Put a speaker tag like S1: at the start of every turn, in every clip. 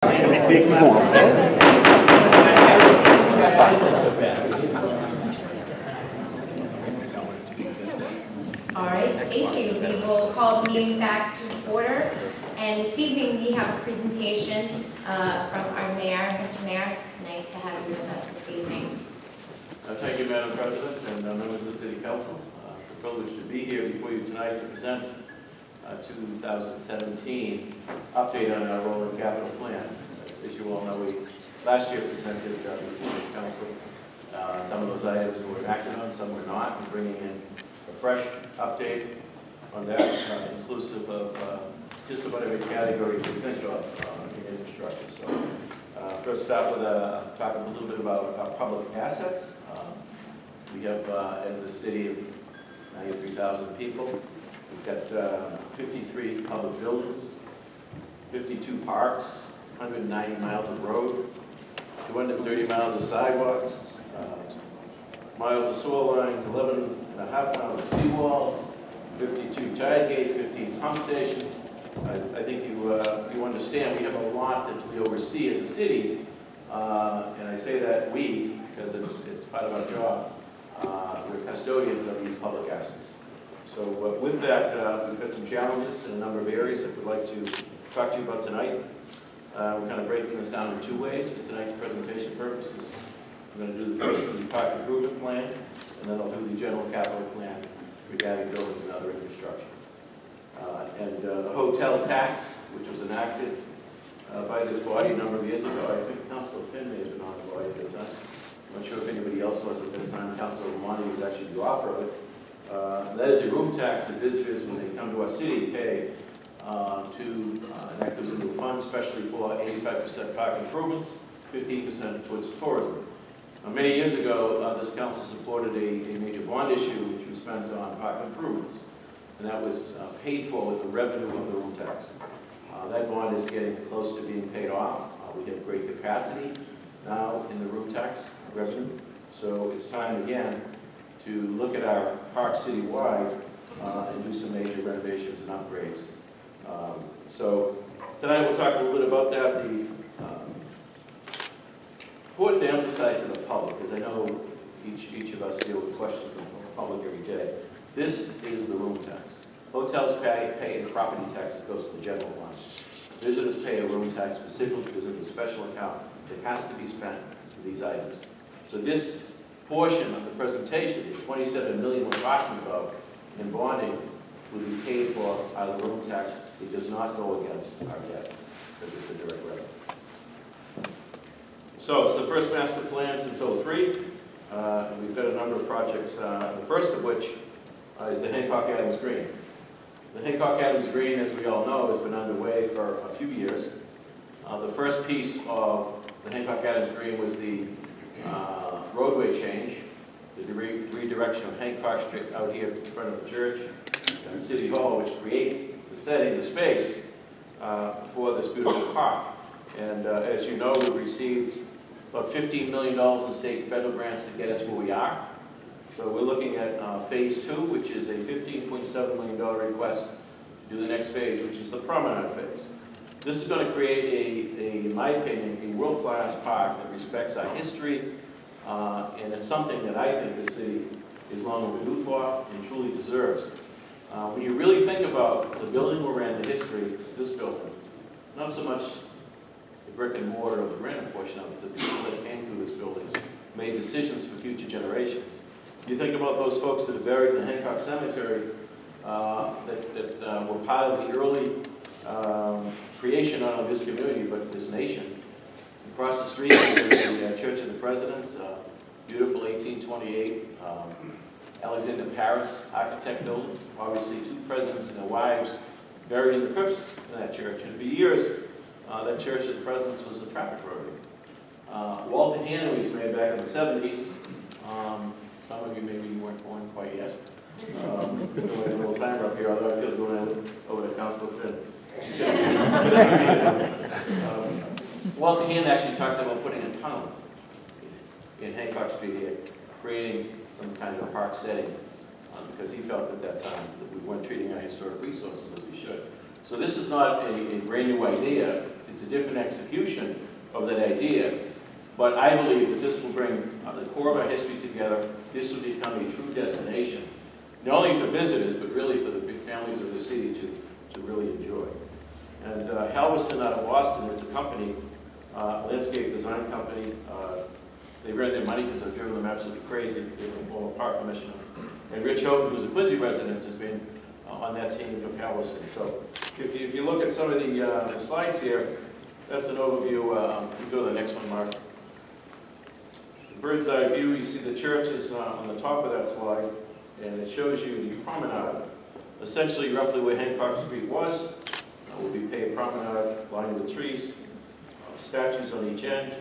S1: All right, thank you. We will call the meeting back to order. And this evening, we have a presentation from our mayor. Mr. Mayor, it's nice to have you with us this evening.
S2: Thank you, Madam President, and members of the City Council. It's a privilege to be here before you tonight to present 2017 update on our rolling capital plan. As you all know, we last year presented before the Council. Some of those items were acted on, some were not. We're bringing in a fresh update on that, inclusive of just about every category we finish off in infrastructure. So first start with talking a little bit about our public assets. We have, as a city of 93,000 people, we've got 53 public buildings, 52 parks, 190 miles of road, 230 miles of sidewalks, miles of sewer lines, 11.5 miles of seawalls, 52 tide gates, 15 pump stations. I think you understand we have a lot that we oversee as a city, and I say that we because it's part of our job. We're custodians of these public assets. So with that, we've got some challenges in a number of areas that we'd like to talk to you about tonight. We're kind of breaking this down in two ways for tonight's presentation purposes. I'm going to do the first of the park improvement plan, and then I'll do the general capital plan regarding buildings and other infrastructure. And the hotel tax, which was enacted by this body a number of years ago. I think Councilor Finn may have been on the body at the time. I'm not sure if anybody else was at that time. Councilor Romani was actually the author of it. That is a room tax that visitors, when they come to our city, pay and that goes into a fund, especially for 85% park improvements, 15% towards tourism. Many years ago, this council supported a major bond issue which was spent on park improvements, and that was paid for with the revenue of the room tax. That bond is getting close to being paid off. We have great capacity now in the room tax revenue, so it's time again to look at our park citywide and do some major renovations and upgrades. So tonight we'll talk a little bit about that. The important to emphasize to the public, because I know each of us deal with questions from the public every day. This is the room tax. Hotels pay a property tax that goes to the general fund. Visitors pay a room tax specifically because of the special account that has to be spent for these items. So this portion of the presentation, the $27 million we're talking about in bonding, will be paid for out of the room tax. It does not go against our debt because it's a direct revenue. So it's the first master plan since 2003. And we've got a number of projects, the first of which is the Hancock Adams Green. The Hancock Adams Green, as we all know, has been underway for a few years. The first piece of the Hancock Adams Green was the roadway change, the redirection of Hancock Street out here in front of the church and City Hall, which creates the setting, the space for this beautiful park. And as you know, we've received about $15 million in state and federal grants to get us where we are. So we're looking at phase 2, which is a $15.7 million request to do the next phase, which is the promenade phase. This is going to create in my opinion, a world-class park that respects our history, and it's something that I think the city is long overdue for and truly deserves. When you really think about the building we're in, the history of this building, not so much the brick and mortar or the granite portion of it, the people that came through this building made decisions for future generations. You think about those folks that are buried in the Hancock Cemetery that were part of the early creation not only of this community but this nation. Across the street is the Church of the Presidents, beautiful 1828 Alexander Paris architect building. Obviously, 2 presidents and their wives buried in the crypts in that church. And for years, that Church of the Presidents was a traffic road. Walter Hanley was made back in the 70s. Some of you maybe weren't born quite yet. Doing a little timer up here, although I feel going over to Councilor Finn. Walter Hanley actually talked about putting a tunnel in Hancock Street here, creating some kind of a park setting, because he felt at that time that we weren't treating our historic resources as we should. So this is not a brand new idea. it's a different execution of that idea. But I believe that this will bring the core of our history together. This will become a true destination, not only for visitors, but really for the big families of the city to really enjoy. And Halverson out of Boston is the company, landscape design company. They earned their money because I've driven them absolutely crazy. They're a former park commissioner. And Rich Houghton, who's a Quincy resident, has been on that team from Halverson. So if you look at some of the slides here, that's an overview. You go to the next one, Mark. Bird's eye view, you see the church is on the top of that slide, and it shows you the promenade. Essentially, roughly where Hancock Street was, will be paved promenade lined with trees, statues on each end,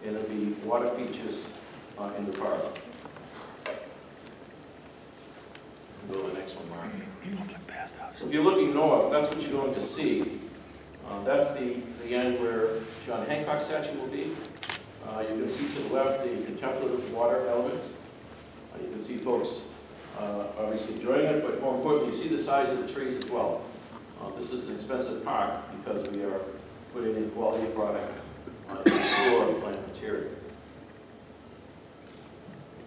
S2: and there'll be water features in the park. Go to the next one, Mark.
S3: Public bathhouse.
S2: So if you're looking north, that's what you're going to see. That's the end where John Hancock statue will be. You can see to the left the contemplative water element. You can see folks obviously enjoying it, but more importantly, you see the size of the trees as well. This is an expensive park because we are putting in quality product in the floor of plant material.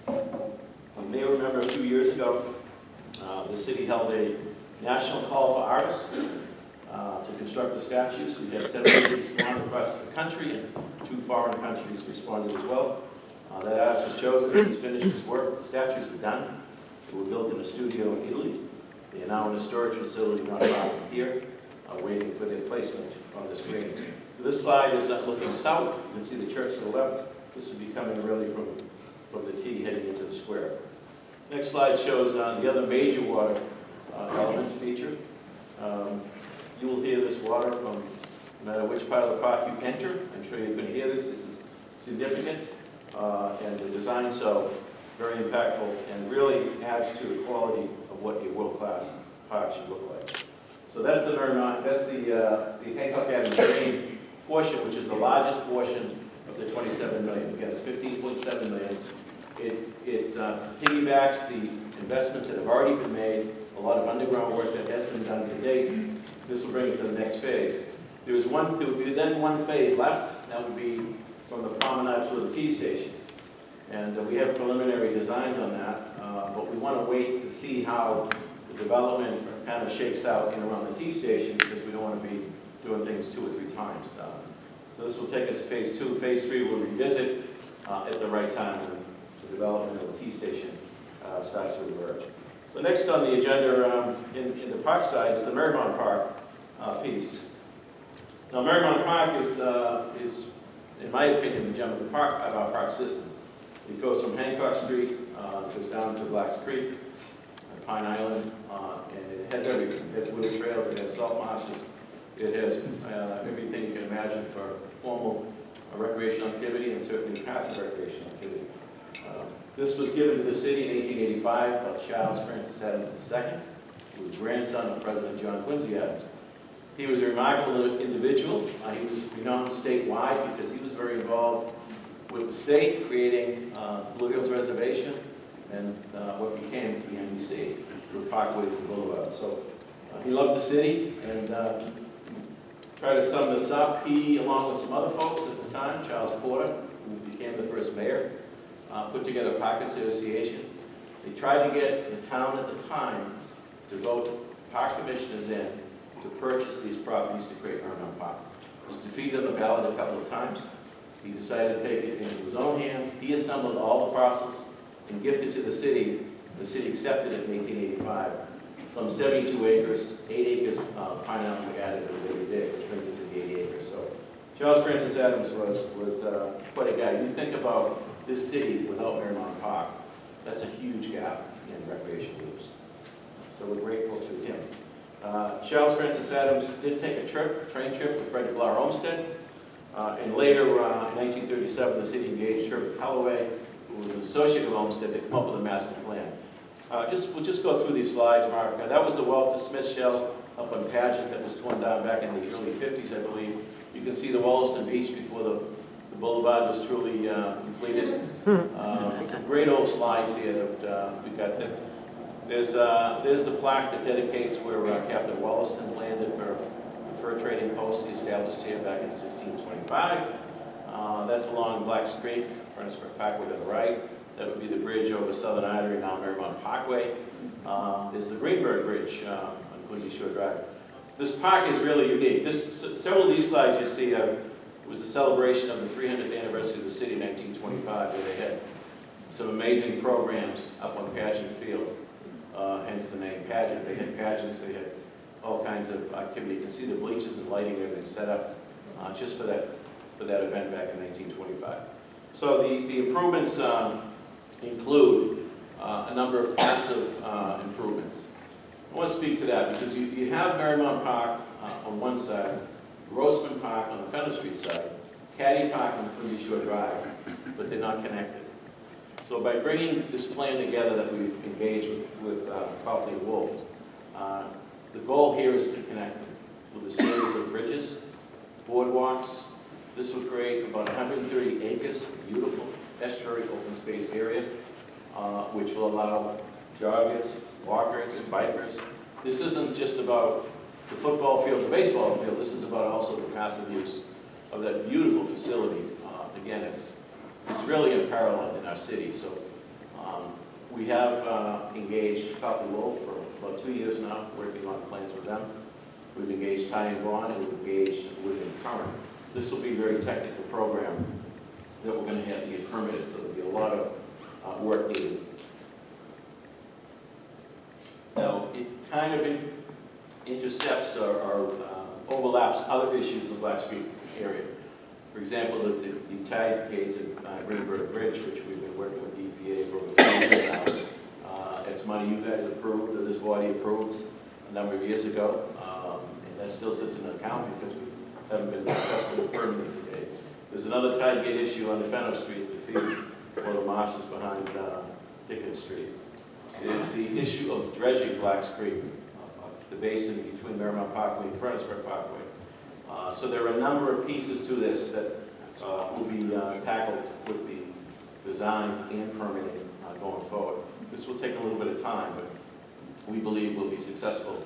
S2: You may remember a few years ago, the city held a national call for artists to construct the statues. We had 70 respond across the country, and 2 foreign countries responded as well. That artist was chosen, he's finished his work, the statues are done. They were built in a studio in Italy. They are now in a storage facility not far from here, waiting for their placement on the screen. So this slide is looking south. You can see the church to the left. This will be coming really from the T heading into the square. Next slide shows the other major water element feature. You will hear this water from no matter which part of the park you enter. I'm sure you're going to hear this. This is significant, and the design so very impactful, and really adds to the quality of what a world-class park should look like. So that's the Merrimont, that's the Hancock Avenue Drain portion, which is the largest portion of the 27 million. Again, it's 15.7 million. It piggybacks the investments that have already been made, a lot of underground work that has been done to date. This will bring it to the next phase. There would be then one phase left. That would be from the promenade to the T station. And we have preliminary designs on that, but we want to wait to see how the development kind of shakes out in around the T station, because we don't want to be doing things 2 or 3 times. So this will take us to phase 2. Phase 3 we'll revisit at the right time when the development of the T station starts to emerge. So next on the agenda in the park side is the Merrimont Park piece. Now Merrimont Park is, in my opinion, the gem of the park of our park system. It goes from Hancock Street, goes down to Blacks Creek, Pine Island, and it has everything. It has wooded trails, it has salt marshes, it has everything you can imagine for formal recreational activity and certainly passive recreational activity. This was given to the city in 1885 by Charles Francis Adams II, who was the grandson of President John Quincy Adams. He was a remarkable individual. He was renowned statewide because he was very involved with the state, creating Blue Hills Reservation and what became the NBC, with parkways and boulevards. So he loved the city, and try to sum this up, he, along with some other folks at the time, Charles Porter, who became the first mayor, put together a park association. They tried to get the town at the time to vote park commissioners in to purchase these properties to create Merrimont Park. He was defeated on the ballot a couple of times. He decided to take it into his own hands. He assembled all the parcels and gifted to the city. The city accepted it in 1885. Some 72 acres, 8 acres Pine Island were added at a later date, which brings it to the 80 acres. So Charles Francis Adams was quite a guy. You think about this city without Merrimont Park, that's a huge gap in recreation use. So we're grateful to him. Charles Francis Adams did take a train trip to Frederick Law Olmsted, and later in 1937 the city engaged Herbert Calloway, who was an associate of Olmsted, to come up with a master plan. We'll just go through these slides, Mark. That was the Walter Smith shell up on Pageant that was torn down back in the early 50s, I believe. You can see the Wollaston Beach before the boulevard was truly completed. Some great old slides here that we've got there. There's the plaque that dedicates where Captain Wollaston landed for the fur trading post he established here back in 1625. That's along Blacks Creek, Furnaceburg Parkway to the right. That would be the bridge over Southern Artery, now Marymount Parkway. Is the Greenberg Bridge on Quincy Shore Drive. This park is really unique. Several of these slides you see was the celebration of the 300th anniversary of the city in 1925, where they had some amazing programs up on Pageant Field, hence the name Pageant. They had pageants, they had all kinds of activity. You can see the bleachers and lighting, everything set up just for that event back in 1925. So the improvements include a number of passive improvements. I want to speak to that because you have Marymount Park on one side, Grossman Park on the Fenner Street side, Caddy Park on Quincy Shore Drive, but they're not connected. So by bringing this plan together that we've engaged with Copley Wolf, the goal here is to connect them with a series of bridges, boardwalks. This would create about 130 acres of beautiful estuary open space area, which will allow joggers, walkers, bikers. This isn't just about the football field, the baseball field. This is about also the passive use of that beautiful facility. Again, it's really unparalleled in our city. So we have engaged Copley Wolf for about 2 years now, working on plans with them. We've engaged Ty and Vaughn, and we've engaged with Current. This will be a very technical program that we're going to have to get permitted, so there'll be a lot of work needed. Now, it kind of intercepts or overlaps other issues in the Black Street area. For example, the tide gates at Greenberg Bridge, which we've been working with the EPA for over 2 years now. It's money you guys approved, or this body approved a number of years ago, and that still sits in an account because we haven't been successful in permitting today. There's another tide gate issue on the Fenner Street that feeds one of the marshes behind Dickens Street. It's the issue of dredging Blacks Creek, the basin between Marymount Parkway and Furnaceburg Parkway. So there are a number of pieces to this that will be tackled with the design and permitting going forward. This will take a little bit of time, but we believe we'll be successful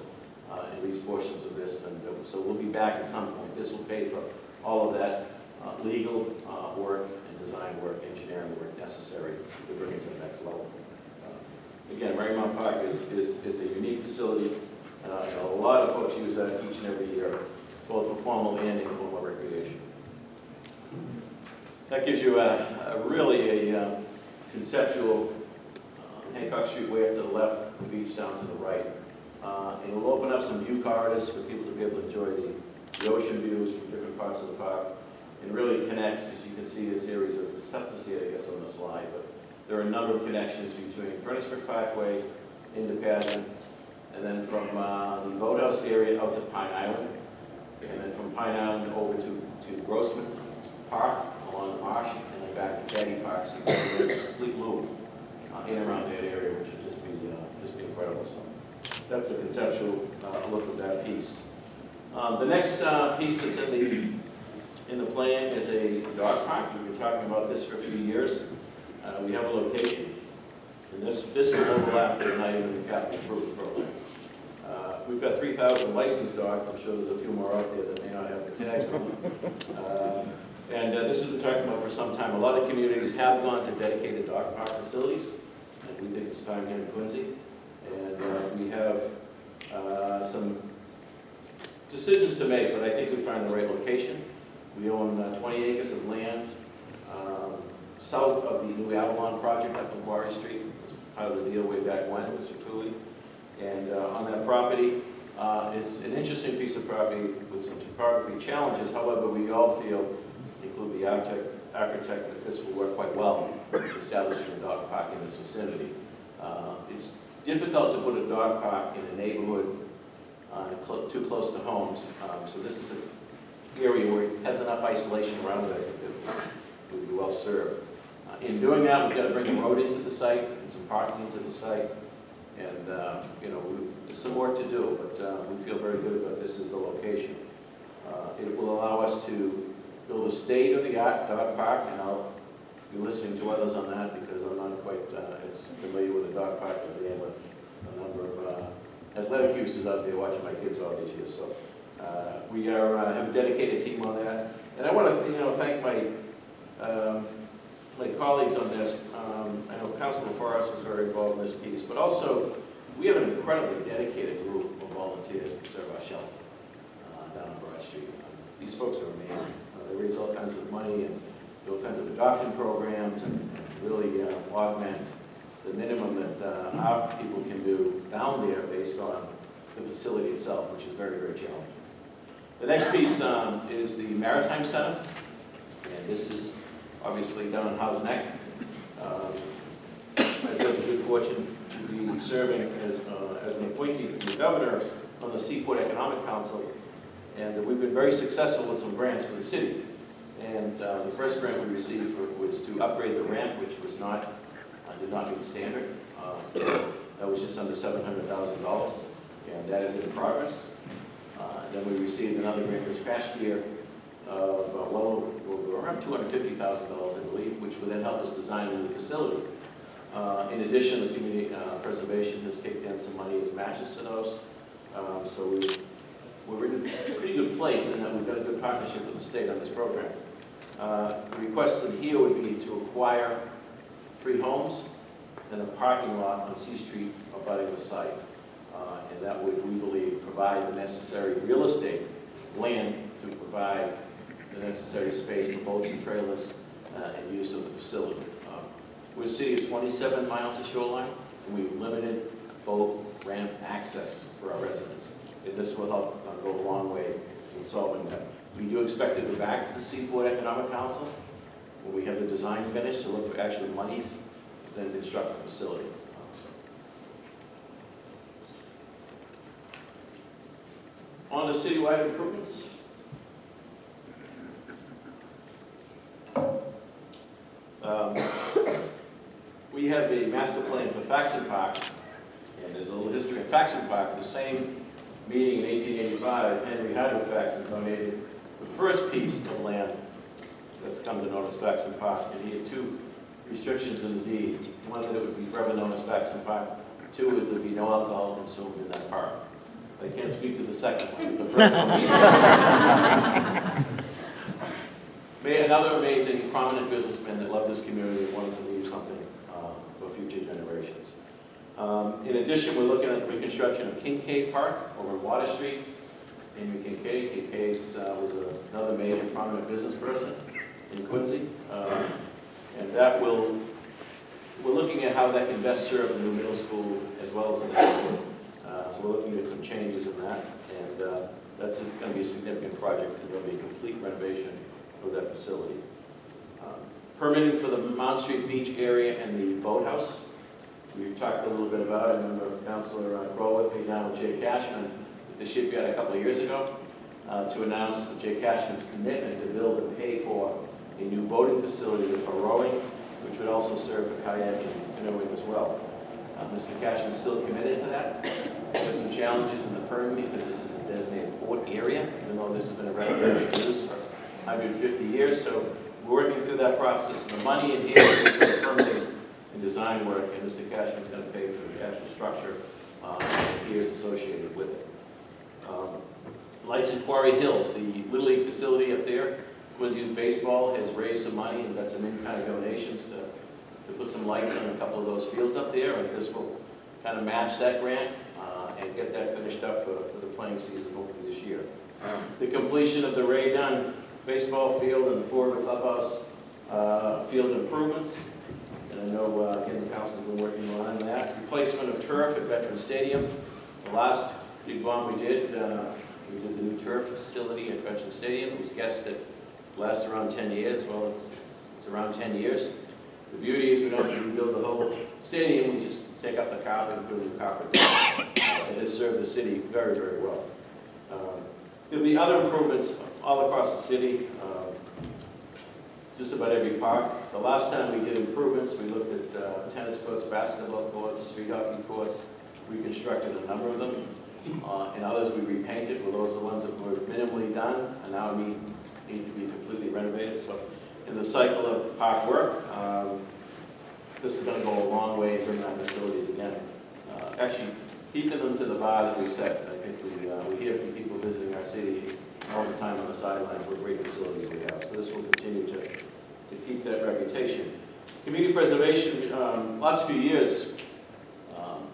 S2: in these portions of this, and so we'll be back at some point. This will pay for all of that legal work and design work, engineering work necessary to bring it to the next level. Again, Marymount Park is a unique facility. A lot of folks use that each and every year, both for formal and informal recreation. That gives you really a conceptual Hancock Street way up to the left, the beach down to the right. And it'll open up some view corridors for people to be able to enjoy the ocean views from different parts of the park. And really connects, as you can see, a series of, it's tough to see it, I guess, on the slide, but there are a number of connections between Furnaceburg Parkway into Pageant, and then from the boathouse area out to Pine Island, and then from Pine Island over to Grossman Park along the marsh, and then back to Caddy Park. So you can get a complete loop in and around that area, which would just be incredible. So that's the conceptual look of that piece. The next piece that's in the plan is a dog park. We've been talking about this for a few years. We have a location, and this will overlap with not even the capital improvement program. We've got 3,000 licensed dogs. I'm sure there's a few more out there that may not have the tags on them. And this has been talked about for some time. A lot of communities have gone to dedicated dog park facilities, and we think it's time here in Quincy. And we have some decisions to make, but I think we find the right location. We own 20 acres of land south of the new Avalon project up on Quarry Street. It was part of the deal way back when, Mr. Cooley. And on that property is an interesting piece of property with some topography challenges. However, we all feel, including the architect, that this will work quite well establishing a dog park in this vicinity. It's difficult to put a dog park in a neighborhood too close to homes. So this is an area where it has enough isolation around it that it would be well served. In doing that, we've got to bring a road into the site and some parking into the site. And, there's some work to do, but we feel very good about this as the location. It will allow us to build a state-of-the-art dog park, and I'll be listening to others on that because I'm not quite as familiar with a dog park as I am with a number of athletic uses out there watching my kids all these years. So We have a dedicated team on that. And I want to, thank my colleagues on this. I know Councilor Forrest was very involved in this piece, but also we have an incredibly dedicated group of volunteers to serve our shelter down on Broad Street. These folks are amazing. They raise all kinds of money and do all kinds of adoption programs and really augment the minimum that our people can do down there based on the facility itself, which is very, very challenging. The next piece is the Maritime Center, and this is obviously down in Howe's Neck. I've had the good fortune to be serving as an appointee from the governor on the Seaport Economic Council, and we've been very successful with some grants for the city. And the first grant we received was to upgrade the ramp, which was did not meet standard. That was just under $700,000, and that is in progress. Then we received another grant this past year of around $250,000, I believe, which would then help us design a new facility. In addition, the community preservation has kicked in some money as matches to those. So we're in a pretty good place in that we've got a good partnership with the state on this program. The request in here would be to acquire 3 homes and a parking lot on C Street abutting the site. And that would, we believe, provide the necessary real estate land to provide the necessary space for boats and trailers and use of the facility. We're a city of 27 miles of shoreline, and we've limited boat ramp access for our residents. And this will help go a long way in solving that. We do expect to go back to the Seaport Economic Council when we have the design finished to look for actual monies to then construct the facility. On to citywide improvements. We have a master plan for Faxon Park, and there's a little history of Faxon Park. The same meeting in 1885, Henry Hardwick Faxon donated the first piece of land that's come to known as Faxon Park, and he had 2 restrictions in the deed. One, that it would be forever known as Faxon Park. 2 is there'd be no alcohol consumed in that park. I can't speak to the second one, but the first one. Another amazing, prominent businessman that loved this community and wanted to leave something for future generations. In addition, we're looking at the reconstruction of Kincaid Park over on Water Street. Amy Kincaid. Kincaid was another major prominent business person in Quincy. And that we're looking at how that can best serve the new middle school as well as the next school. So we're looking at some changes in that, and that's going to be a significant project, and there'll be a complete renovation of that facility. Permitting for the Mount Street Beach area and the boathouse. We talked a little bit about it. I remember Councilor Crow with me down with Jay Cashman at the shipyard a couple of years ago to announce Jay Cashman's commitment to build and pay for a new boating facility for rowing, which would also serve for kayaking and canoeing as well. Mr. Cashman is still committed to that. There's some challenges in the permit because this is a designated port area, even though this has been a recreational use for 150 years. So we're working through that process. And the money in here is for the permitting and design work, and Mr. Cashman is going to pay for the actual structure and the piers associated with it. Lights at Quarry Hills, the Little League facility up there. Quincy Youth Baseball has raised some money and got some in-kind donations to put some lights on a couple of those fields up there, and this will kind of match that grant and get that finished up for the playing season hopefully this year. The completion of the Ray Dunn baseball field and the Florida Clubhouse field improvements, and I know again the council's been working on that. Replacement of turf at Veterans Stadium. The last big bomb we did the new turf facility at Veterans Stadium. It was guessed that it lasts around 10 years. Well, it's around 10 years. The beauty is we don't have to rebuild the whole stadium, we just take up the carpet and put a new carpet. It has served the city very, very well. There'll be other improvements all across the city, just about every park. The last time we did improvements, we looked at tennis courts, basketball courts, street hockey courts, reconstructed a number of them. And others we repainted. Well, those are the ones that were minimally done and now need to be completely renovated. So in the cycle of park work, this is going to go a long way in bringing our facilities again. Actually, keeping them to the bar that we've set. I think we hear from people people visiting our city all the time on the sidelines, what great facilities we have. So this will continue to keep that reputation. Community preservation, last few years,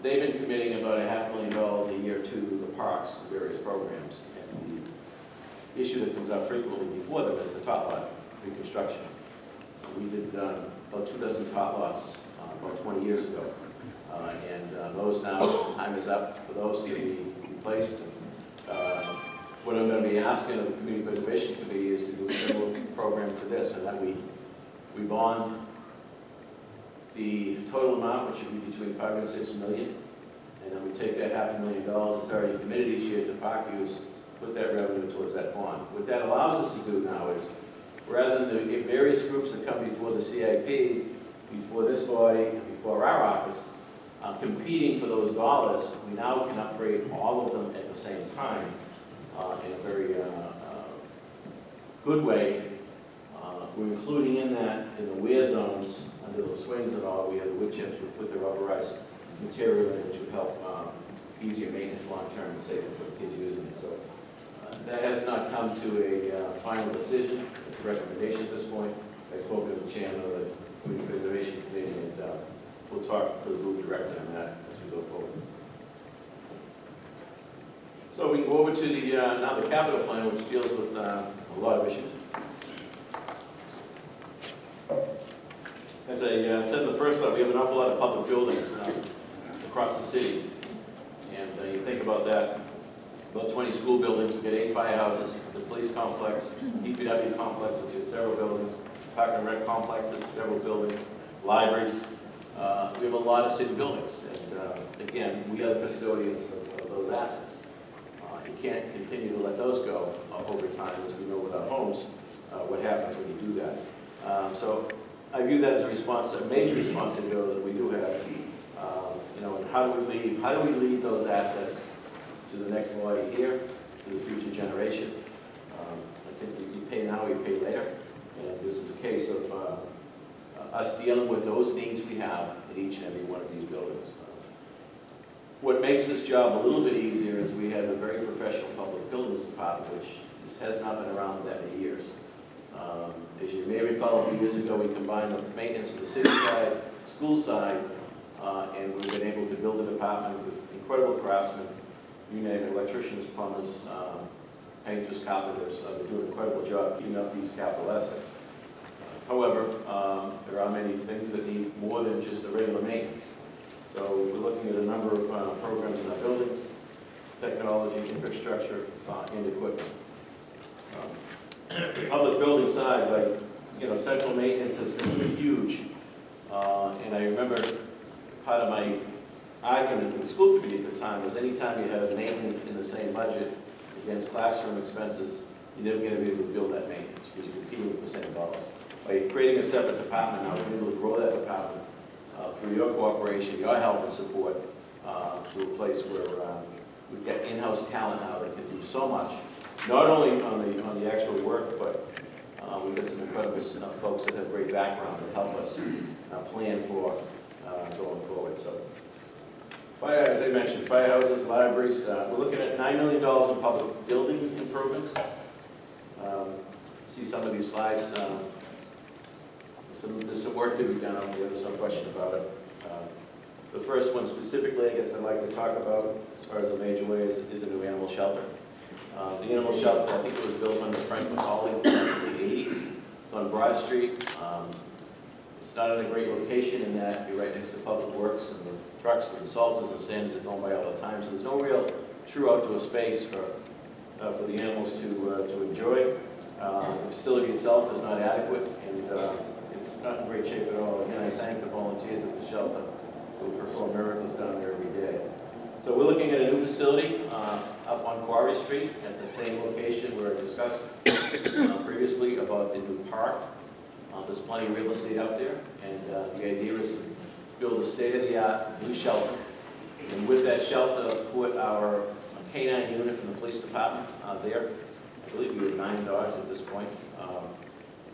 S2: they've been committing about $500,000 a year to the parks, various programs. And the issue that comes up frequently before them is the tot lot reconstruction. We did about 24 tot lots about 20 years ago. Those now, time is up for those to be replaced. What I'm going to be asking of the Community Preservation Committee is to do a similar program to this, and that we bond the total amount, which should be between $5 and $6 million, and then we take that $500,000 that's already committed each year to park use, put that revenue towards that bond. What that allows us to do now is, rather than the various groups that come before the CIP, before this body, before our office, competing for those dollars, we now can upgrade all of them at the same time in a very good way. We're including in that, in the wear zones, under the swings and all, we have the wood chips, we put the rubberized material in, which would help easier maintenance long-term and safer for the kids using it. So that has not come to a final decision. It's a recommendation at this point. I spoke to the chairman of the Community Preservation Committee, and we'll talk to the group directly on that as we go forward. So we go over to the now the capital plan, which deals with a lot of issues. As I said in the first slide, we have an awful lot of public buildings across the city. And you think about that, about 20 school buildings, we've got 8 firehouses, the police complex, DPW complex, which is several buildings, park and rec complexes, several buildings, libraries. We have a lot of city buildings. And again, we are the custodians of those assets. You can't continue to let those go over time, as we know with our homes, what happens when you do that. So I view that as a major responsibility that we do have. And how do we leave those assets to the next body here, to the future generation? I think you pay now, you pay later. And this is a case of us dealing with those needs we have in each and every one of these buildings. What makes this job a little bit easier is we have a very professional public buildings department, which has not been around that many years. As you may recall, a few years ago, we combined the maintenance with the city side, school side, and we've been able to build a department with incredible craftsmen, you name it, electricians, plumbers, painters, carpenters. They do an incredible job keeping up these capital assets. However, there are many things that need more than just the regular maintenance. So we're looking at a number of programs in our buildings, technology, infrastructure, and equipment. Public building side, like, central maintenance has been huge. And I remember part of my argument with the school committee at the time was anytime you have maintenance in the same budget against classroom expenses, you're never going to be able to build that maintenance because you're competing with the same dollars. By creating a separate department now, we're able to grow that department through your cooperation, your help and support to a place where we've got in-house talent now that can do so much, not only on the actual work, but we've got some incredible folks that have great background that help us plan for going forward. So, as I mentioned, firehouses, libraries. We're looking at $9 million in public building improvements. See some of these slides. There's some work to be done on here, there's no question about it. The first one specifically, I guess I'd like to talk about, as far as a major way, is a new animal shelter. The animal shelter, I think it was built under Frank McCauley in the 80s. It's on Broad Street. It's not in a great location in that you're right next to Public Works, and the trucks and salters and sanders are going by all the time, so there's no real true outdoor space for the animals to enjoy. The facility itself is not adequate, and it's not in great shape at all. Again, I thank the volunteers at the shelter who perform miracles down there every day. So we're looking at a new facility up on Quarry Street at the same location where I discussed previously about the new park. There's plenty of real estate up there, and the idea is to build a state-of-the-art new shelter. And with that shelter, put our canine unit from the police department there. I believe we have 9 dogs at this point,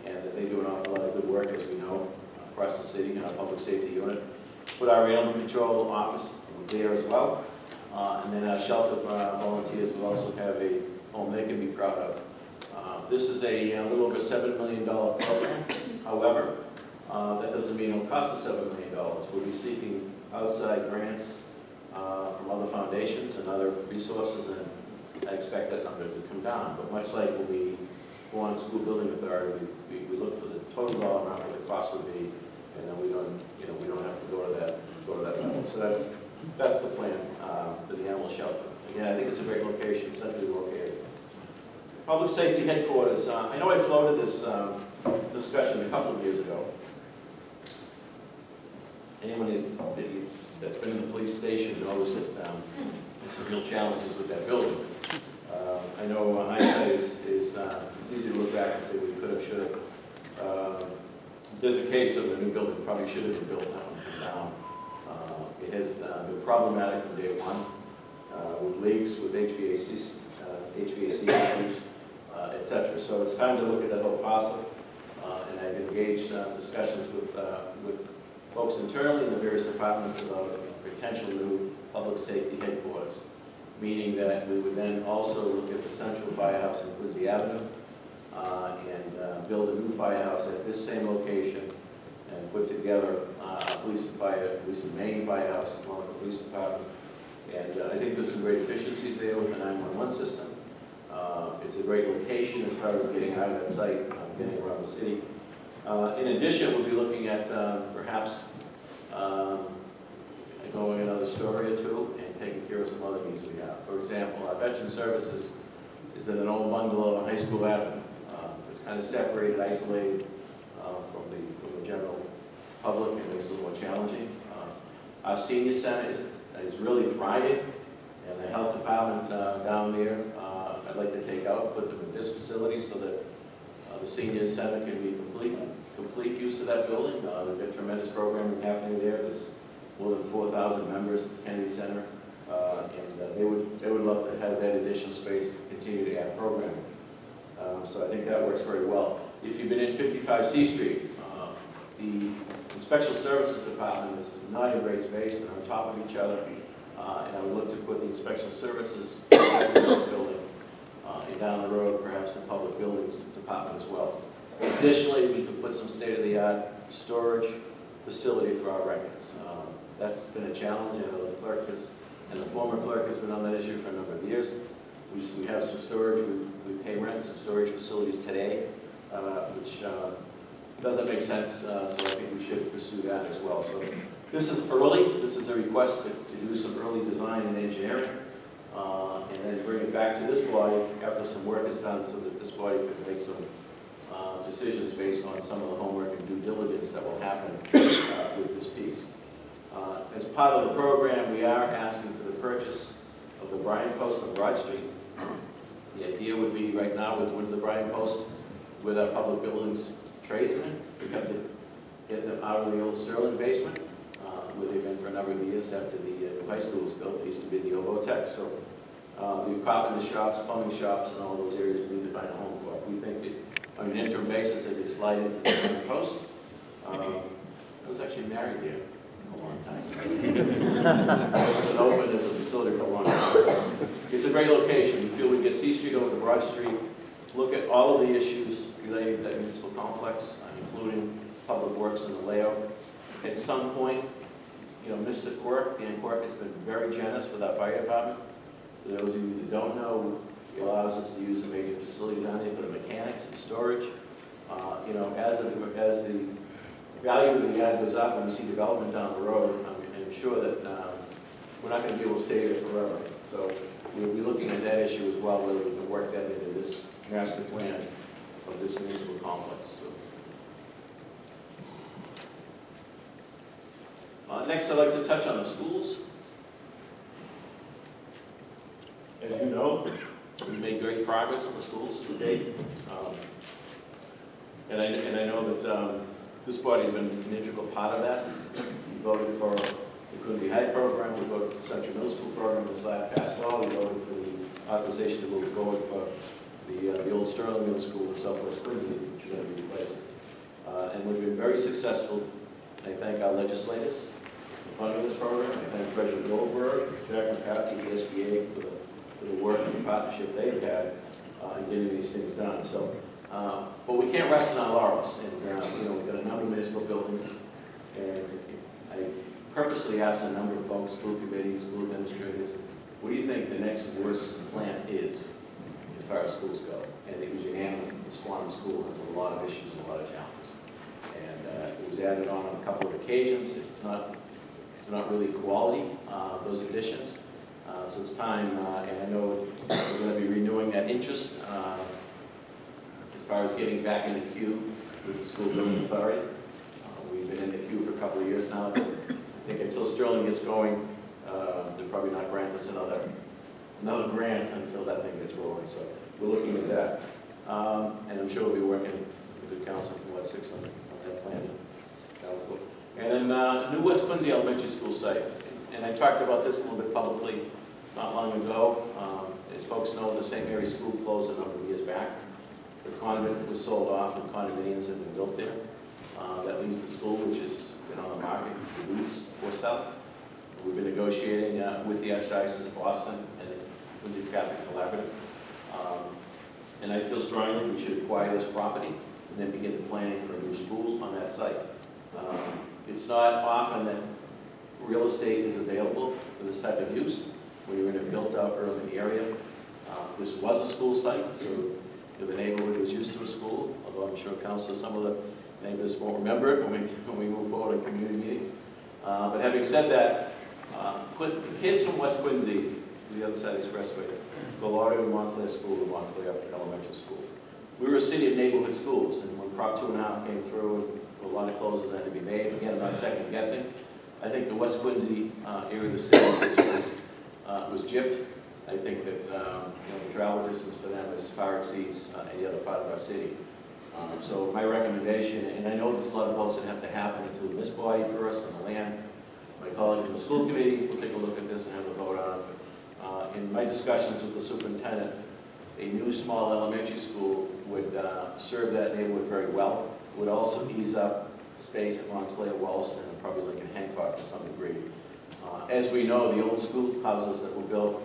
S2: and they do an awful lot of good work, as we know, across the city in our public safety unit. Put our animal control office there as well, and then our shelter volunteers will also have a home they can be proud of. This is a little over $7 million program. However, that doesn't mean it'll cost us $7 million. We'll be seeking outside grants from other foundations and other resources, and I expect that number to come down. But much like when we go on school building authority, we look for the total dollar amount what the cost would be, and then we don't have to go to that level. So that's the plan for the animal shelter. Again, I think it's a great location, centrally located. Public safety headquarters. I know I floated this discussion a couple of years ago. Anyone that's been in the police station knows that there's some real challenges with that building. I know hindsight is it's easy to look back and say we could have, should have. There's a case of the new building probably should have been built down. It has been problematic from day one with leaks, with HVAC issues, etc. So it's time to look at that whole parcel, and I've engaged discussions with folks internally in the various departments about a potential new public safety headquarters, meaning that we would then also look at the central firehouse in Quincy Avenue and build a new firehouse at this same location and put together a police and main firehouse along with the police department. And I think there's some great efficiencies there with the 911 system. It's a great location as far as getting out of that site, getting around the city. In addition, we'll be looking at perhaps going another story or two and taking care of some other needs we have. For example, our veteran services is in an old bungalow on High School Avenue. It's kind of separated, isolated from the general public, and makes it a little more challenging. Our senior center is really thriving, and the health department down there, I'd like to take out, put them in this facility so that the senior center can be complete use of that building. They've got tremendous programming happening there. There's more than 4,000 members at the Kennedy Center, and they would love to have that additional space to continue to add programming. So I think that works very well. If you've been in 55 C Street, the Inspection Services Department is not in great space and on top of each other, and I would look to put the Inspection Services building and down the road, perhaps the Public Buildings Department as well. Additionally, we could put some state-of-the-art storage facility for our records. That's been a challenge, and the clerk and the former clerk has been on that issue for a number of years. We have some storage, we pay rent, some storage facilities today, which doesn't make sense, so I think we should pursue that as well. So this is early. This is a request to do some early design and engineering, and then bring it back to this body after some work is done so that this body can make some decisions based on some of the homework and due diligence that will happen with this piece. As part of the program, we are asking for the purchase of the Bryan Post on Broad Street. The idea would be right now with the Bryan Post, with our public buildings tradesmen, we have to get them out of the old Sterling basement, where they've been for a number of years after the new high school was built. They used to be the Ovotech. So the carpenter shops, plumbing shops, and all those areas we need to find a home for. We think that on an interim basis they could slide into the Bryan Post. I was actually married there a long time. It was open as a facility for a long time. It's a great location. We feel we get C Street over to Broad Street, look at all of the issues related to that municipal complex, including public works and the layout. At some point, Mr. Quirk, Dan Quirk, has been very generous with our fire department. For those of you that don't know, he allows us to use a major facility down there for the mechanics and storage. As the value of the yard goes up and we see development down the road, I'm sure that we're not going to be able to stay there forever. So we'll be looking at that issue as well, whether we can work that into this master plan of this municipal complex. So, next, I'd like to touch on the schools. As you know, we've made great progress on the schools to date. And I know that this body has been an integral part of that. We voted for the Quincy High program, we voted for the Central Middle School program this past fall, we voted for the authorization to move forward for the old Sterling Middle School in Southwest Quincy, which is going to be replaced. And we've been very successful. I thank our legislators for funding this program. I thank President Goldberg, Jack McCarthy, the SBA for the work and the partnership they've had in getting these things done. So, but we can't rest on our laurels. And we've got a number of municipal buildings, and I purposely asked a number of folks, school committees, school administrators, what do you think the next worst plant is as far as schools go? And it was unanimous that the Squantum School has a lot of issues and a lot of challenges. And it was added on a couple of occasions. It's not really quality, those additions. So it's time, and I know we're going to be renewing that interest as far as getting back in the queue with the school building authority. We've been in the queue for a couple of years now, but I think until Sterling gets going, they'll probably not grant us another grant until that thing gets rolling. So we're looking at that. And I'm sure we'll be working with the council from West 6 on that plan. Council. And then new West Quincy Elementary School site. And I talked about this a little bit publicly not long ago. As folks know, the St. Mary's School closed a number of years back. The convent was sold off and condominiums have been built there. That leaves the school, which has been on the market to lease or sell. We've been negotiating with the Archdiocese of Boston and the Quincy Catholic Collaborative. And I feel strongly we should acquire this property and then begin the planning for a new school on that site. It's not often that real estate is available for this type of use when you're in a built-out urban area. This was a school site, so the neighborhood was used to a school, although I'm sure council, some of the neighbors won't remember it when we move forward in community meetings. But having said that, put the kids from West Quincy, to the other side of the expressway, go out to Montclair School or Montclair Elementary School. We were a city of neighborhood schools, and when Prop 2.5 came through, a lot of closes had to be made. Again, I'm not second guessing. I think the West Quincy area of the city was gypped. I think that the travel distance for them far exceeds any other part of our city. So my recommendation, and I know there's a lot of votes that have to happen, including this body first and the land. My colleagues in the school committee will take a look at this and have a vote on it. In my discussions with the superintendent, a new small elementary school would serve that neighborhood very well. Would also ease up space at Montclair, Wallaston, and probably Lincoln Hancock to some degree. As we know, the old schoolhouses that were built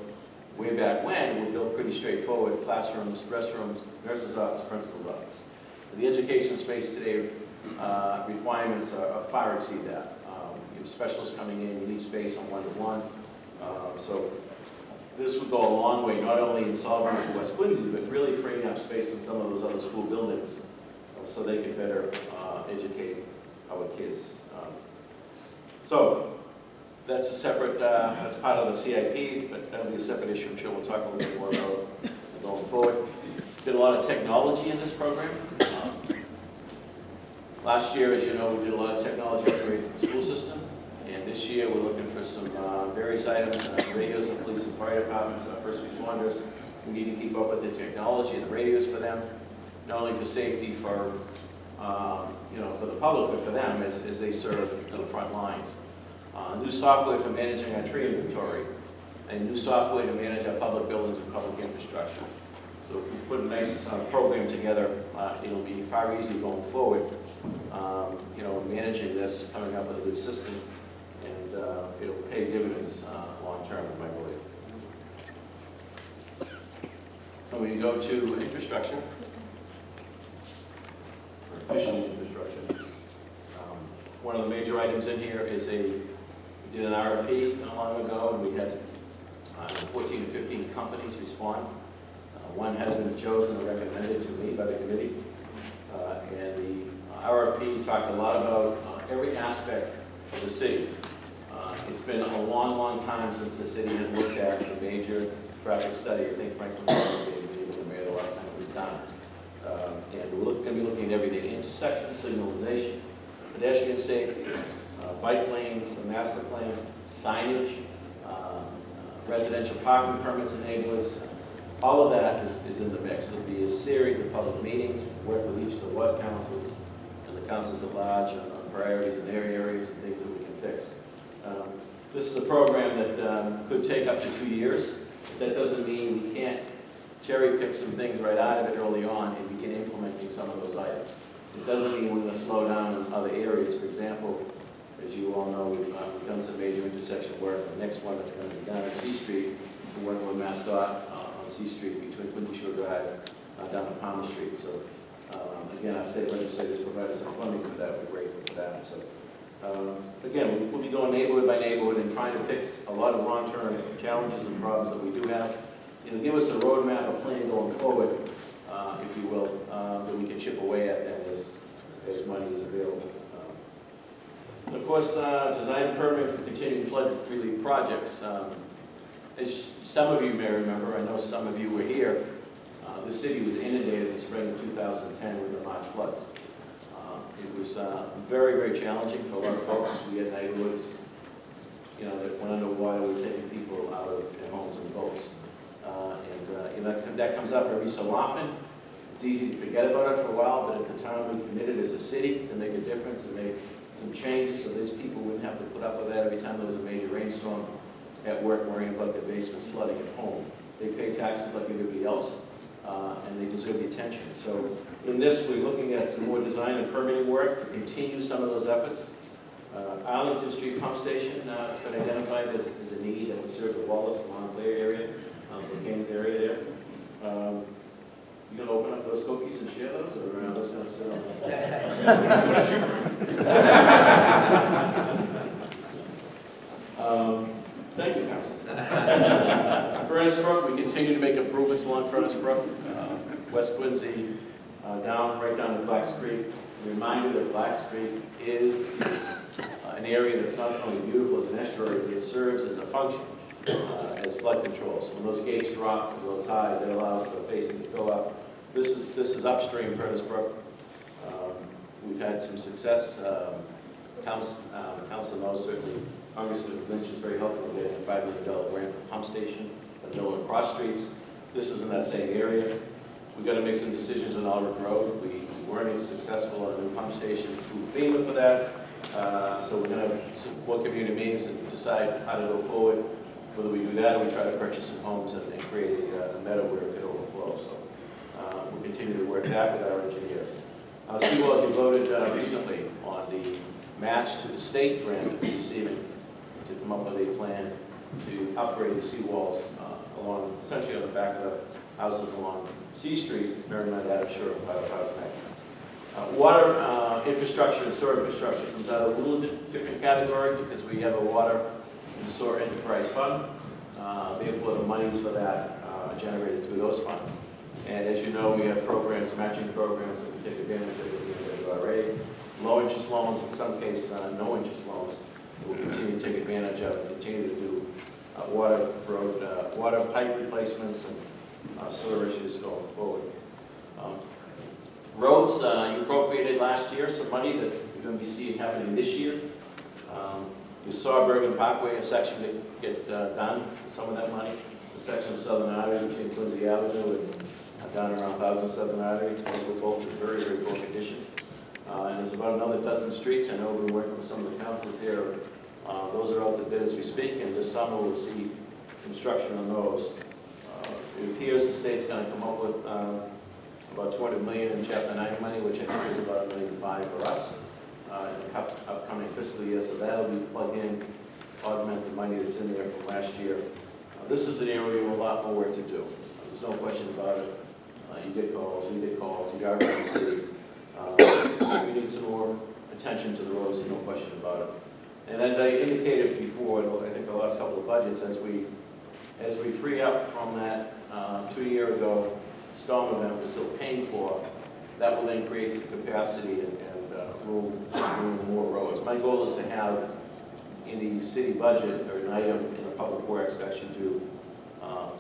S2: way back when were built pretty straightforward: classrooms, restrooms, nurse's office, principal's office. The education space today requirements are far exceed that. You have specialists coming in, you need space on one-to-one. So this would go a long way, not only in solving it for West Quincy, but really freeing up space in some of those other school buildings so they can better educate our kids. So that's a separate, that's part of the CIP, but that'll be a separate issue. I'm sure we'll talk a little bit more about going forward. Did a lot of technology in this program. Last year, as you know, we did a lot of technology upgrades in the school system. And this year, we're looking for some various items, radios of police and fire departments, first responders. We need to keep up with the technology and the radios for them, not only for safety for, for the public, but for them as they serve the front lines. New software for managing our tree inventory, and new software to manage our public buildings and public infrastructure. So if we put a nice program together, it'll be far easier going forward, managing this, coming up with a good system, and it'll pay dividends long term, in my belief. When we go to infrastructure, or efficient infrastructure, one of the major items in here is we did an RFP not long ago, and we had 14 to 15 companies respond. One has been chosen and recommended to me by the committee. And the RFP talked a lot about every aspect of the city. It's been a long, long time since the city has looked at a major traffic study. I think Franklin gave the mayor the last time it was done. And we're going to be looking at everything: intersection, signalization, pedestrian safety, bike lanes, a master plan, signage, residential parking permits in neighborhoods. All of that is in the mix. There'll be a series of public meetings, work with each of the ward councils and the councils at large on priorities in their areas and things that we can fix. This is a program that could take up to 2 years. That doesn't mean we can't cherry pick some things right out of it early on and begin implementing some of those items. It doesn't mean we're going to slow down in other areas. For example, as you all know, we've done some major intersection work. The next one that's going to be done at C Street, we're working with MassDOT on on C Street between Quincy Shore Drive down to Palmer Street. So again, our state legislators provided some funding for that. We're grateful for that. So again, we'll be going neighborhood by neighborhood and trying to fix a lot of long-term challenges and problems that we do have. Give us a roadmap, a plan going forward, if you will, that we can chip away at that as money is available. And of course, design and permit for continuing flood relief projects. As some of you may remember, I know some of you were here, the city was inundated in the spring of 2010 with the March floods. It was very, very challenging for a lot of folks. We had neighborhoods, that went underwater. We were taking people out of their homes and boats. That comes up every so often. It's easy to forget about it for a while, but at the time we committed as a city to make a difference and make some changes so these people wouldn't have to put up with that every time there was a major rainstorm at work worrying about their basements flooding at home. They pay taxes like everybody else, and they deserve the attention. So in this, we're looking at some more design and permitting work to continue some of those efforts. Arlington Street Pump Station has been identified as a need that would serve the Wallace and Montclair area, the Kings area there. You gonna open up those cookies and share those, or are those gonna sit on? Thank you, Council. Furnace Brook, we continue to make improvements along Furnace Brook, West Quincy, right down to Blacks Creek. A reminder that Blacks Creek is an area that's not only beautiful as an estuary, but it serves as a function as flood control. So when those gates drop at low tide, that allows the basin to fill up. This is upstream Furnace Brook. We've had some success. Council knows certainly Congressman Lynch is very helpful with getting a $5 million grant for pump station at Mill and Cross Streets. This is in that same area. We've got to make some decisions on Aldrich Road. We weren't successful on a new pump station through FEMA for that. So we're going to support community meetings and decide how to go forward. Whether we do that or we try to purchase some homes and create a meadow where it could overflow. So we'll continue to work that with our engineers. Seawalls, you voted recently on the match to the state grant that we're receiving to come up with a plan to upgrade the seawalls along, essentially on the back of the houses along C Street, Merrimack Ave, Shore, and Pilot House Bank. Water infrastructure and sewer infrastructure comes out of a little bit different category because we have a water and sewer enterprise fund. Therefore, the monies for that are generated through those funds. And as you know, we have programs, matching programs that we take advantage of with the WRA. Low interest loans, in some cases, no interest loans. We'll continue to take advantage of and continue to do water pipe replacements and sewer issues going forward. Roads, you appropriated last year some money that you're going to be seeing happening this year. You saw Bergen Parkway, a section get done, some of that money. The section of Southern Artery between Quincy Avenue and down around 1000 Southern Artery. Those were both in very, very poor condition. And there's about another dozen streets. I know we've been working with some of the councils here. Those are out to bid as we speak, and this summer we'll see construction on those. It appears the state's going to come up with about $200 million in Chapter 90 money, which I think is about $1.5 million for us in the upcoming fiscal year. So that'll be plugged in, augment the money that's in there from last year. This is an area with a lot more work to do. There's no question about it. You get calls, we get calls, we are in the city. We need some more attention to the roads, no question about it. And as I indicated before, I think the last couple of budgets, as we free up from that 2 year ago storm event we're still paying for, that will then create some capacity and room more roads. My goal is to have in the city budget or an item in the public works that should do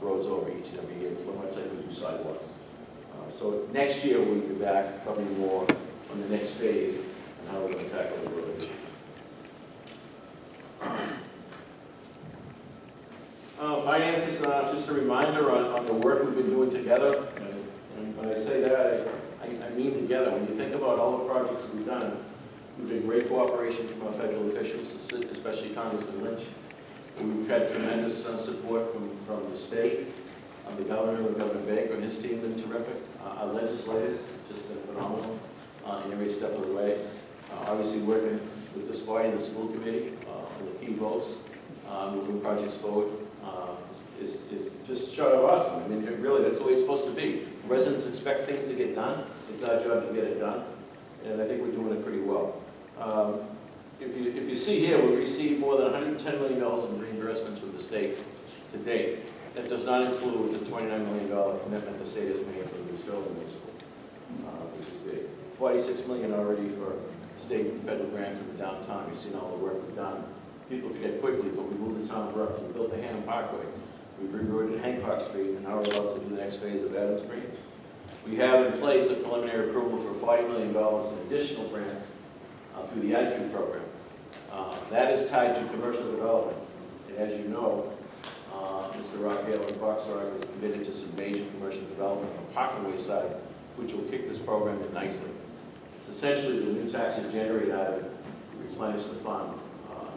S2: roads over each and every year, much like we do sidewalks. So next year we'll be back probably more on the next phase and how we're going to tackle the road issue. Finances, just a reminder on the work we've been doing together. And when I say that, I mean together. When you think about all the projects that we've done, we've had great cooperation from our federal officials, especially Congressman Lynch. We've had tremendous support from the state. The Governor Baker and his team have been terrific. Our legislators have just been phenomenal in every step of the way. Obviously working with this body and the school committee on the key votes, moving projects forward. is just short of awesome. I mean, really, that's the way it's supposed to be. Residents expect things to get done. It's our job to get it done, and I think we're doing it pretty well. If you see here, we received more than $110 million in reimbursements from the state to date. That does not include the $29 million commitment the state has made for the Sterling Middle School, which is big. $46 million already for state and federal grants in the downtown. You've seen all the work we've done. People forget quickly, but we moved the town of Brook, we built the Hannah Parkway. We've rerouted Hancock Street, and now we're about to do the next phase of Adams Street. We have in place a preliminary approval for $40 million in additional grants through the IQ program. That is tied to commercial development. And as you know, Mr. Rockdale and Fox Rock is committed to some major commercial development on the Parkway side, which will kick this program in nicely. It's essentially the new taxes generated out of it replenish the fund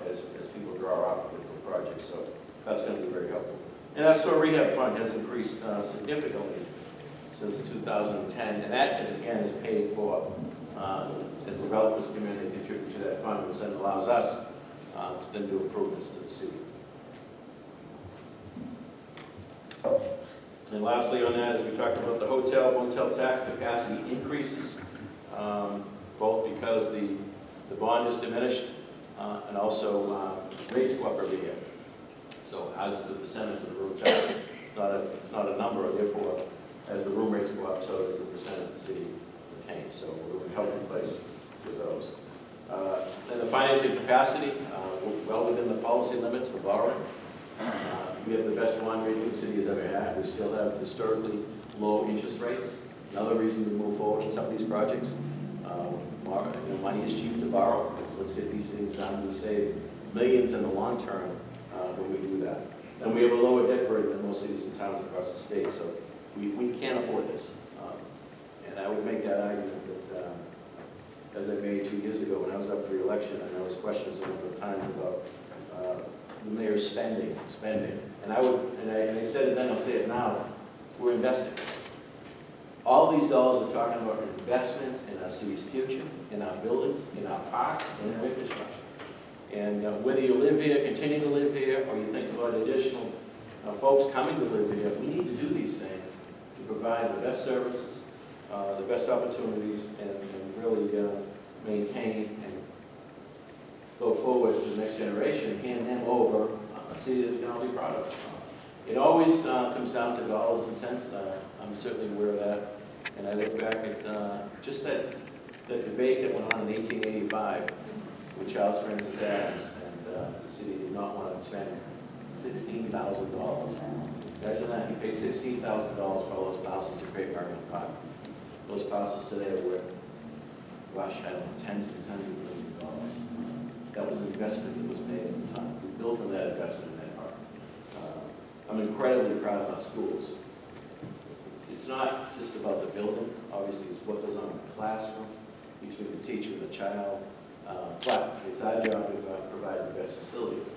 S2: as people draw off with the project. So that's going to be very helpful. And our store rehab fund has increased significantly since 2010, and that is again is paid for as developers come in and contribute to that fund, which then allows us to then do improvements to the city. And lastly on that, as we talked about the motel tax capacity increases, both because the bond is diminished and also rates go up every year. So as is a percentage of the room tax, it's not a number, therefore, as the room rates go up, so does the percentage the city retains. So we're in a healthy place with those. And the financing capacity, we're well within the policy limits for borrowing. We have the best bond rating the city has ever had. We still have historically low interest rates. Another reason to move forward in some of these projects. Money is cheap to borrow. Let's get these things done. We save millions in the long term when we do that. And we have a lower debt burden than most cities and towns across the state, so we can't afford this. And I would make that argument that, as I made 2 years ago when I was up for election, and there was questions a number of times about the mayor's spending. And I said it then, I'll say it now, we're investing. All these dollars we're talking about are investments in our city's future, in our buildings, in our parks, and in our infrastructure. And whether you live here, continue to live here, or you think about additional folks coming to live here, we need to do these things to provide the best services, the best opportunities, and really maintain and go forward to the next generation, hand them over a city that we can all be proud of. It always comes down to dollars and cents. I'm certainly aware of that. And I look back at just that debate that went on in 1885 with Charles Francis Adams, and the city did not want to spend $16,000. Imagine that, he paid $16,000 for all those parcels to create Merrimack Park. Those parcels today are worth, gosh, I don't know, tens and tens of millions of dollars. That was an investment that was made at the time. We built on that investment in that park. I'm incredibly proud of our schools. It's not just about the buildings. Obviously, it's what goes on in the classroom, between the teacher and the child. But it's our job to provide the best facilities.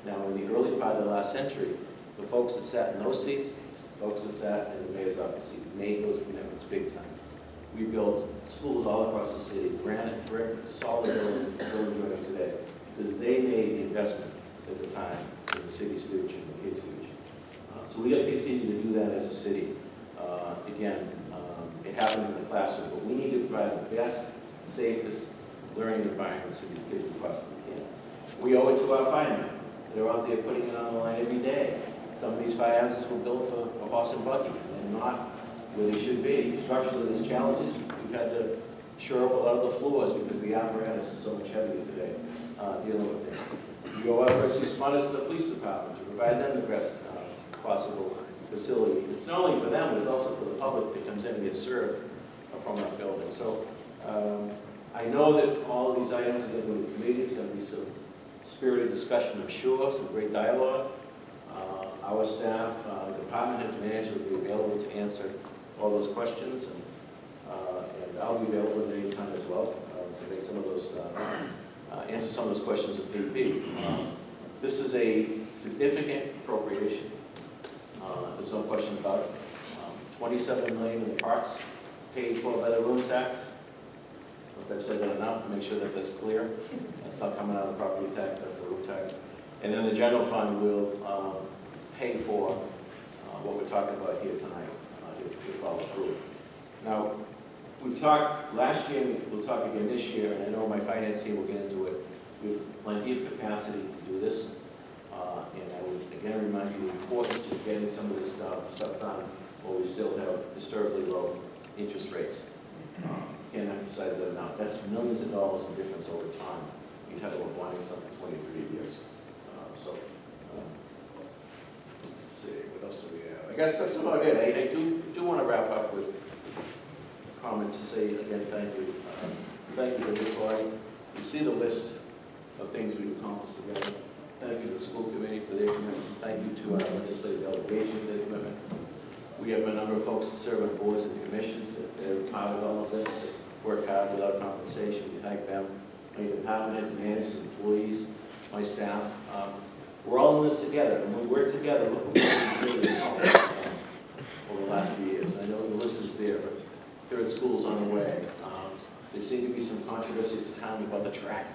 S2: Now, in the early part of the last century, the folks that sat in those seats, the folks that sat in the mayor's office, made those commitments big time. We built schools all across the city, granite, brick, solid buildings that we're still enjoying today, because they made the investment at the time in the city's future, and the kids' future. So we got to continue to do that as a city. Again, it happens in the classroom, but we need to provide the best, safest learning environments for these kids we possibly can. We owe it to our firemen. They're out there putting it on the line every day. Some of these firehouses were built for horse and buggy, and they're not where they should be. Structurally, there's challenges. We've had to shore up a lot of the floors because the apparatus is so much heavier today dealing with things. We owe our first responders to the police department to provide them the best possible facility. It's not only for them, but it's also for the public that comes in and gets served from that building. So I know that all of these items are going to go to committee. It's going to be some spirited discussion, I'm sure, some great dialogue. Our staff, department heads, manager will be available to answer all those questions, and I'll be available at any time as well to make some of those, answer some of those questions if need be. This is a significant appropriation. There's no question about it. $27 million in the parks paid for by the room tax. I don't know if I've said that enough to make sure that that's clear. That's not coming out of the property tax, that's the room tax. And then the general fund will pay for what we're talking about here tonight, if all approved. Now, we've talked last year, we'll talk again this year, and I know my finance team will get into it. We have plenty of capacity to do this, and I would again remind you the importance of getting some of this stuff done while we still have historically low interest rates. Can't emphasize that enough. That's millions of dollars in difference over time. You'd have to have wanting something for 23 years. Let's see, what else do we have? I guess that's about it. I do want to wrap up with a comment to say again, thank you. Thank you to this body. You see the list of things we've accomplished together. Thank you to the school committee for their commitment. Thank you to our legislative delegation for their commitment. We have a number of folks that serve on boards and commissions that they're part of all of this, that work hard without compensation. We thank them. My department heads, managers, employees, my staff. We're all in this together, and when we work together, look what we've really accomplished over the last few years. I know the list is there, but third school's on the way. There seems to be some controversy at the town about the track.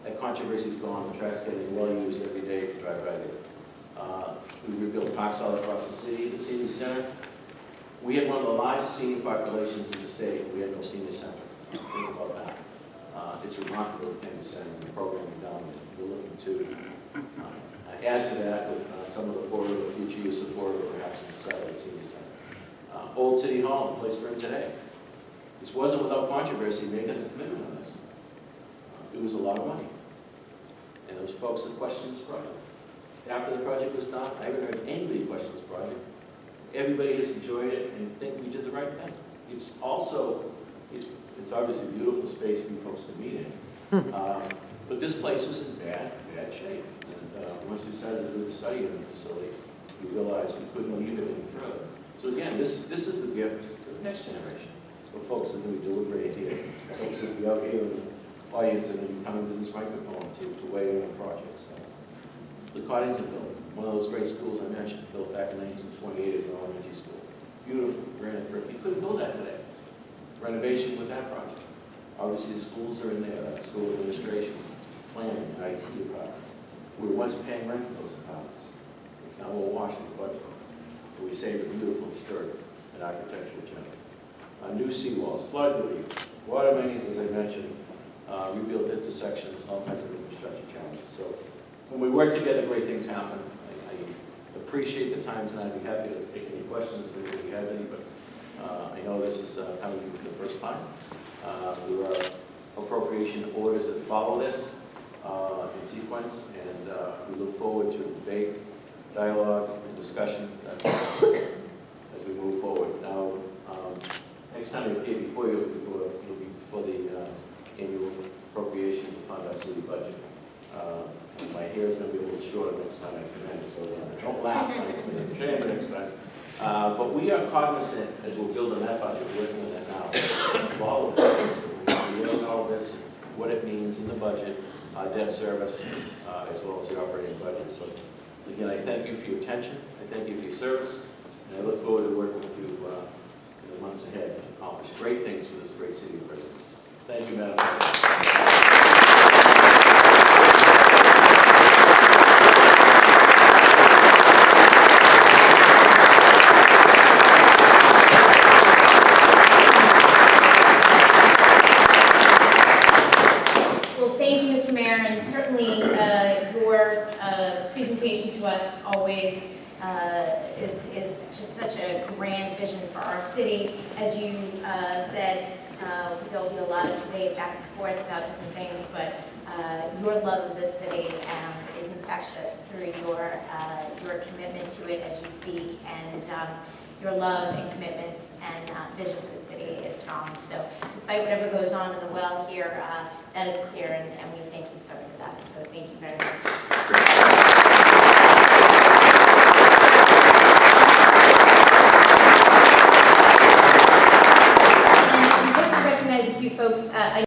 S2: That controversy's gone. The track's getting well used every day if you drive by there. We rebuilt parks all across the city. The senior center, we had one of the largest senior populations in the state. We had no senior center. Think about that. It's remarkable the senior center and the program down there. We're looking to add to that with some of the forward, future use of forward, perhaps in the satellite senior center. Old City Hall, the place we're in today. This wasn't without controversy making a commitment on this. It was a lot of money. And those folks that questioned this project. After the project was done, I haven't heard anybody question this project. Everybody has enjoyed it and think we did the right thing. It's also, it's obviously a beautiful space for you folks to meet in. But this place was in bad shape. And once we started to do the study in the facility, we realized we couldn't leave it any further. So again, this is the gift to the next generation. So folks that we deliberate here, folks that be out here in the audience and then coming to this microphone to weigh in on projects. The Coddington building, one of those great schools I mentioned, built back in 1928 as an elementary school. Beautiful, granite brick. You couldn't build that today. Renovation with that project. Obviously, the schools are in there, school administration, planning, IT departments. We were once paying rent for those departments. It's now all washed in the budget. But we saved a beautiful historic and architectural gem. New seawalls, flood relief, water mains, as I mentioned, rebuilt intersections, all kinds of infrastructure challenges. So when we work together, great things happen. I appreciate the time tonight. I'd be happy to take any questions if anybody has any, but I know this is coming for the first time. There are appropriation orders that follow this in sequence, and we look forward to debate, dialogue, and discussion as we move forward. Now, next time you appear before you, it'll be before the annual appropriation to fund our city budget. My hair is going to be a little shorter next time I come in, so don't laugh when I come in the chamber next time. But we are cognizant, as we're building that budget, we're working on that now, of all of this. We're learning all of this, what it means in the budget, debt service, as well as the operating budget. So again, I thank you for your attention, I thank you for your service, and I look forward to working with you in the months ahead to accomplish great things for this great city of Providence. Thank you, Madam President.
S1: Presentation to us always is just such a grand vision for our city. As you said, there'll be a lot of debate back and forth about different things, but your love of this city is infectious through your commitment to it as you speak, and your love and commitment and vision for the city is strong. So despite whatever goes on in the well here, that is clear, and we thank you so for that. So thank you very much.